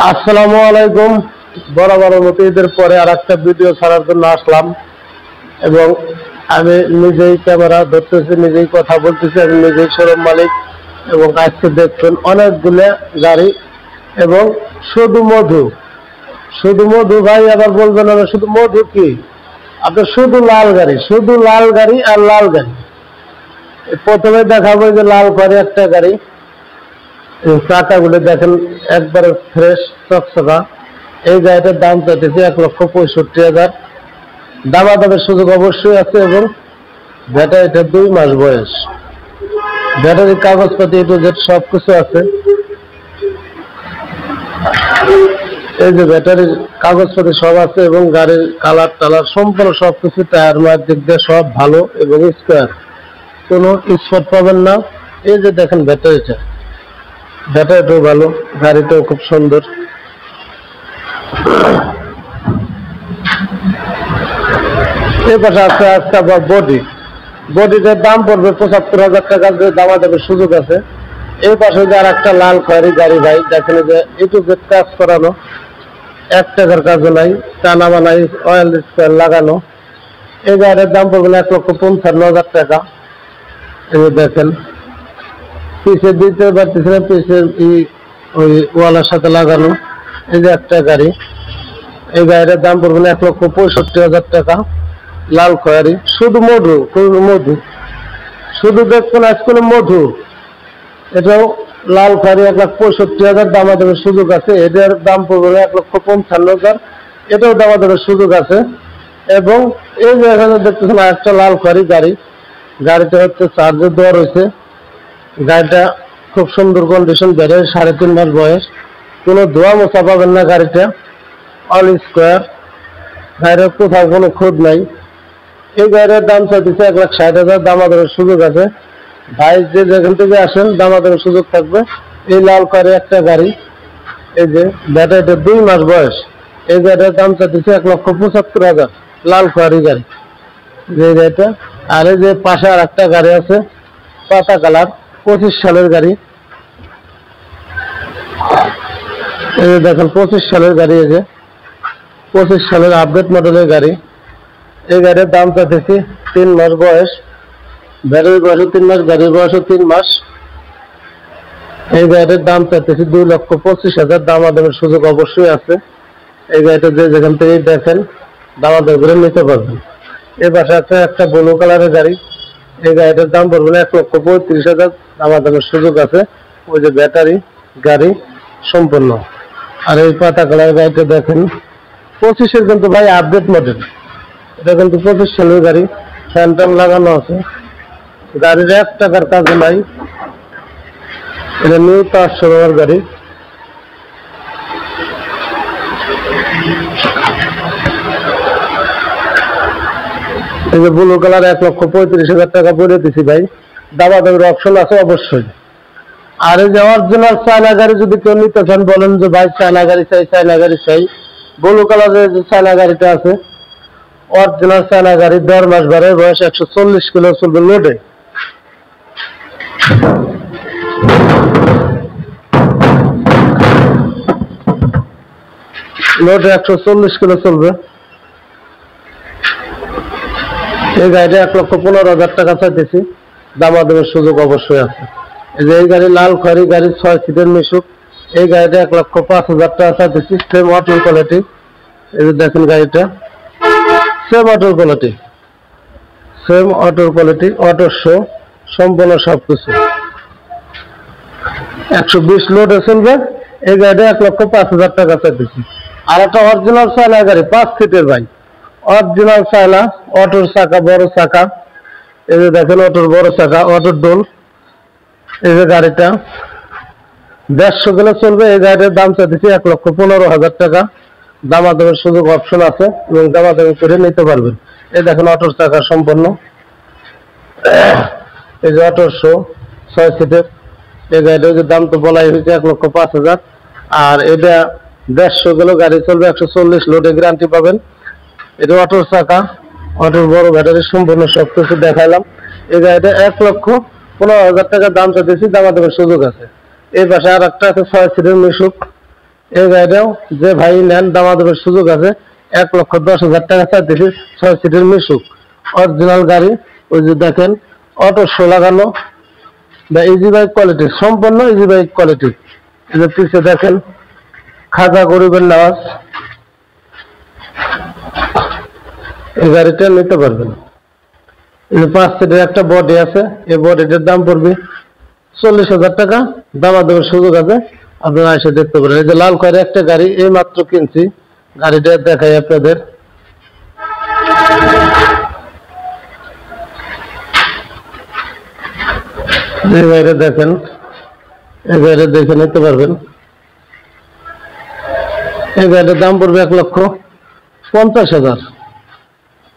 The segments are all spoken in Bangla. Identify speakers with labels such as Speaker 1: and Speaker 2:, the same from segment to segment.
Speaker 1: আসসালামু আলাইকুম। বরাবর মতো ঈদের পরে আর একটা ভিডিও ছাড়ার জন্য আসলাম এবং আমি নিজেই ক্যামেরা ধরতেছি, নিজেই কথা বলতেছি, আমি নিজেই শোরুম মালিক। এবং আজকে দেখছেন অনেকগুলো গাড়ি এবং শুধু মধু, শুধু মধু। ভাই আবার বলবেন না শুধু মধু কি, আপনার শুধু লাল গাড়ি, শুধু লাল গাড়ি আর লাল গাড়ি। প্রথমে দেখাবো যে লাল গাড়ি একটা গাড়ি, চাকাগুলো দেখেন একবারে ফ্রেশ চকচকা। এই গাড়িটার দাম চাইতেছে 1,65,000। দামাদামের সুযোগ অবশ্যই আছে এবং ব্যাটারিটা 2 মাস বয়স। ব্যাটারির কাগজপাতি এ টু জেড সব কিছু আছে। এই যে ব্যাটারির কাগজপাতি সব আছে এবং গাড়ির কালার টালার সম্পূর্ণ সবকিছু, টায়ার মার দিক দিয়ে সব ভালো এবং স্কোয়ার, কোনো স্পট পাবেন না। এই যে দেখেন ব্যাটারিটা, ব্যাটারিটাও ভালো, গাড়িটাও খুব সুন্দর। এই পাশে আছে একটা বডি, বডিটার দাম পড়বে 75,000 টাকা, দামাদামের সুযোগ আছে। এই পাশে যে আর একটা লাল খয়েরি গাড়ি, ভাই দেখেন যে একটু কাজ করানো, 1 টাকার কাজও নাই, টানা বানাই, অয়েল স্পেয়ার লাগানো। এই গাড়ির দাম পড়বে 1,55,000 টাকা। এই দেখেন পিছের দিতে পারতেছি না, পিছের ওই ওয়ালের সাথে লাগানো। এই যে একটা গাড়ি, এই গাড়িটার দাম পড়বে 1,65,000 টাকা, লাল খয়েরি। শুধু মধু, মধু শুধু দেখছেন আজকে মধু। এটাও লাল খয়েরি, 1,65,000 দামাদামের সুযোগ আছে। এটার দাম পড়বে 1,55,000, এটাও দামাদামের সুযোগ আছে। এবং এই যে এখানে দেখতেছেন একটা লাল খয়েরি গাড়ি, গাড়িটা হচ্ছে চার্জের দেওয়া রয়েছে। গাড়িটা খুব সুন্দর কন্ডিশন, ব্যাটারি 3.5 মাস বয়স, কোনো ধোয়া মোছা পাবেন না। গাড়িটা অল স্কোয়ার, গাড়ির কোথাও কোনো খুঁত নাই। এই গাড়ির দাম চাইতেছে 1,60,000, দামাদামের সুযোগ আছে। ভাই যে যেখান থেকে আসেন দামাদামের সুযোগ থাকবে। এই লাল কারে একটা গাড়ি, এই যে ব্যাটারিটা 2 মাস বয়স। এই গাড়ির দাম চাইতেছে 1,75,000, লাল খয়েরি গাড়ি যে গাড়িটা। আর এই যে পাশে আর একটা গাড়ি আছে পাতা কালার, 25 সালের গাড়ি। এই যে দেখেন 25 সালের গাড়ি, এই যে 25 সালের আপডেট মডেলের গাড়ি। এই গাড়ির দাম চাইতেছি 3 মাস বয়স, ব্যাটারির বয়সও 3 মাস, গাড়ির বয়সও 3 মাস। এই গাড়ির দাম চাইতেছি 2,25,000, দামাদামের সুযোগ অবশ্যই আছে। এই গাড়িটা যে যেখান থেকে দেখেন দামাদাম করে নিতে পারবেন। এই পাশে আছে একটা ব্লু কালারের গাড়ি, এই গাড়িটার দাম পড়বে 1,35,000, দামাদামের সুযোগ আছে। ওই যে ব্যাটারি গাড়ি সম্পূর্ণ। আর এই পাতা কালার গাড়িটা দেখেন 25-এর, কিন্তু ভাই আপডেট মডেল। এটা কিন্তু 25 সালের গাড়ি, ফ্যান্টাম লাগানো আছে। গাড়ির 1 টাকার কাজ নাই, এটা নিউ তার শোরুমের গাড়ি। এই যে ব্লু কালার 1,35,000 টাকা পড়ে দিছি ভাই, দামাদামের অপশন আছে অবশ্যই। আর এই যে অরিজিনাল চায়না গাড়ি যদি কেউ নিতে চান, বলেন যে ভাই চায়না গাড়ি চাই, চায়না গাড়ি চাই। ব্লু কালারের যে চায়না গাড়িটা আছে, অরিজিনাল চায়না গাড়ি, 1.5 মাস বাড়ে বয়স, 140 কিলো চলবে লোডে। লোডে 140 কিলো চলবে। এই গাড়িটা 1,15,000 টাকা চাইতেছি, দামাদামের সুযোগ অবশ্যই আছে। এই যে এই গাড়ি লাল খয়েরি গাড়ি, 6 সিটের মিশুক। এই গাড়িটা 1,05,000 টাকা চাইতেছি, সেম অটোর কোয়ালিটি। এই যে দেখেন গাড়িটা সেম অটোর কোয়ালিটি, সেম অটোর কোয়ালিটি, অটোর শো সম্পূর্ণ সবকিছু। 120 লোডে চলবে। এই গাড়িটা 1,05,000 টাকা চাইতেছি। আর একটা অরিজিনাল চায়না গাড়ি, 5 সিটের ভাই, অরিজিনাল চায়না, অটোর চাকা, বড় চাকা। এই যে দেখেন অটোর বড় চাকা, অটোর ডোল। এই যে গাড়িটা 150 কিলো চলবে। এই গাড়িটার দাম চাইতেছি 1,15,000 টাকা, দামাদামের সুযোগ অপশন আছে এবং দামাদামি করে নিতে পারবেন। এই দেখেন অটোর চাকা সম্পন্ন। এই যে অটোর শো 6 সিটের। এই গাড়িটার দাম তো বলাই হয়েছে 1,05,000। আর এটা 150 কিলো গাড়ি চলবে, 140 লোডে গ্যারান্টি পাবেন। এটা অটোর চাকা, অটোর বড় ব্যাটারি, সম্পূর্ণ সবকিছু দেখাইলাম। এই গাড়িটা 1,15,000 টাকা দাম চাইতেছি, দামাদামের সুযোগ আছে। এই পাশে আর একটা আছে 6 সিটের মিশুক, এই গাড়িটাও যে ভাই নেন দামাদামের সুযোগ আছে। 1,10,000 টাকা চাইতেছি। 6 সিটের মিশুক অরিজিনাল গাড়ি। ওই যে দেখেন অটো শো লাগানো, বা ইজি বাইক কোয়ালিটি, সম্পূর্ণ ইজি বাইক কোয়ালিটি। এই যে পিছিয়ে দেখেন খাজা গরিবের নামাজ। এই গাড়িটা নিতে পারবেন। এই 5 সিটের একটা বডি আছে। এই বডিটার দাম পড়বে 40,000 টাকা। দামাদামের সুযোগ আছে, আপনারা এসে দেখতে পারেন। এই যে লাল করে একটা গাড়ি এই মাত্র কিনছি, গাড়িটা দেখাই আপনাদের। এই গাড়িটা দেখেন, এই গাড়িটা দেখে নিতে পারবেন। এই গাড়িটার দাম পড়বে 1,50,000।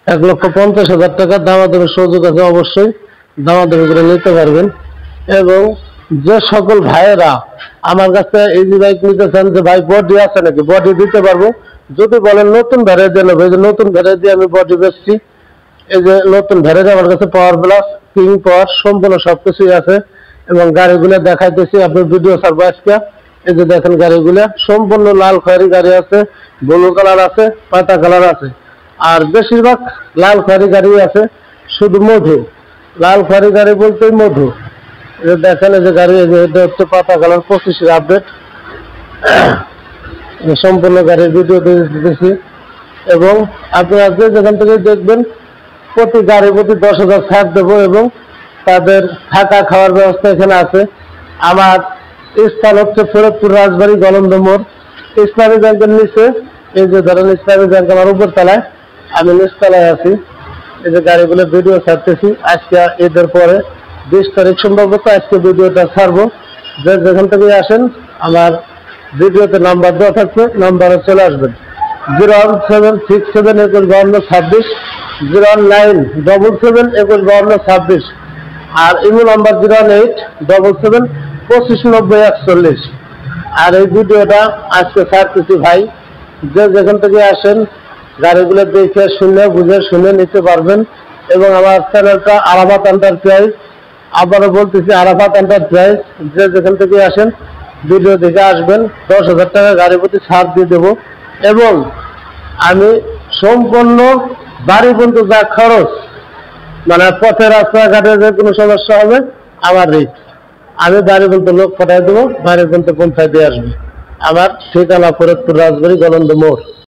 Speaker 1: 1,50,000 টাকা। দামাদামের সুযোগ আছে, অবশ্যই দামাদামি করে নিতে পারবেন। এবং যে সকল ভাইয়েরা আমার কাছে ইজি বাইক নিতে চান, যে ভাই বডি আছে নাকি, বডি দিতে পারবো। যদি বলেন নতুন ভ্যারাইটি নেবো, এই যে নতুন ভ্যারাইটি আমি বডি বেচছি। এই যে নতুন ভ্যারাইটি আমার কাছে পাওয়ার প্লাস, কিং পাওয়ার সম্পূর্ণ সবকিছুই আছে। এবং গাড়িগুলো দেখাইতেছি, আপনি ভিডিও ছাড়বো আজকে। এই যে দেখেন গাড়িগুলো সম্পূর্ণ লাল খয়েরি গাড়ি আছে, ব্লু কালার আছে, পাতা কালার আছে। আর বেশিরভাগ লাল খয়েরি গাড়ি আছে। শুধু মধু লাল খয়েরি গাড়ি বলতেই মধু। দেখেন এই যে গাড়ি, এটা হচ্ছে পাতা কালার 25-এর আপডেট। সম্পূর্ণ গাড়ির ভিডিও দিতেছি। এবং আপনারা যে যেখান থেকে দেখবেন প্রতি গাড়ি প্রতি 10,000 ছাড় দেবো। এবং তাদের থাকা খাওয়ার ব্যবস্থা এখানে আছে। আমার স্থান হচ্ছে ফরিদপুর রাজবাড়ী গলন্দ মোড়, ইসলামী ব্যাংকের নিচে। এই যে ধরেন ইসলামী ব্যাংক আমার উপর তলায়, আমি নিচতলায় আছি। এই যে গাড়িগুলো ভিডিও ছাড়তেছি। আজকে ঈদের পরে 20 তারিখ সম্ভবত আজকে ভিডিওটা ছাড়বো। যে যেখান থেকে আসেন আমার ভিডিওতে নাম্বার দেওয়া থাকবে, নাম্বারে চলে আসবেন। 01767215226, 01977215226। আর ইমো নাম্বার 08777259041। আর এই ভিডিওটা আজকে ছাড়তেছি ভাই। যে যেখান থেকে আসেন গাড়িগুলো দেখে শুনে বুঝে শুনে নিতে পারবেন। এবং আমার চ্যানেলটা আরাফাত এন্টারপ্রাইজ, আবারও বলতেছি আরাফাত এন্টারপ্রাইজ। যে যেখান থেকে আসেন ভিডিও দেখে আসবেন। 10,000 টাকা গাড়ি প্রতি ছাড় দিয়ে দেবো। এবং আমি সম্পূর্ণ বাড়ি পর্যন্ত যা খরচ, মানে পথে রাস্তাঘাটে যে কোনো সমস্যা হবে আমার রিস্ক, আমি বাড়ি পর্যন্ত লোক পাঠাই দেবো, বাড়ি পর্যন্ত পৌঁছায় দিয়ে আসবে। আমার ঠিকানা ফরিদপুর রাজবাড়ী গলন্দ মোড়।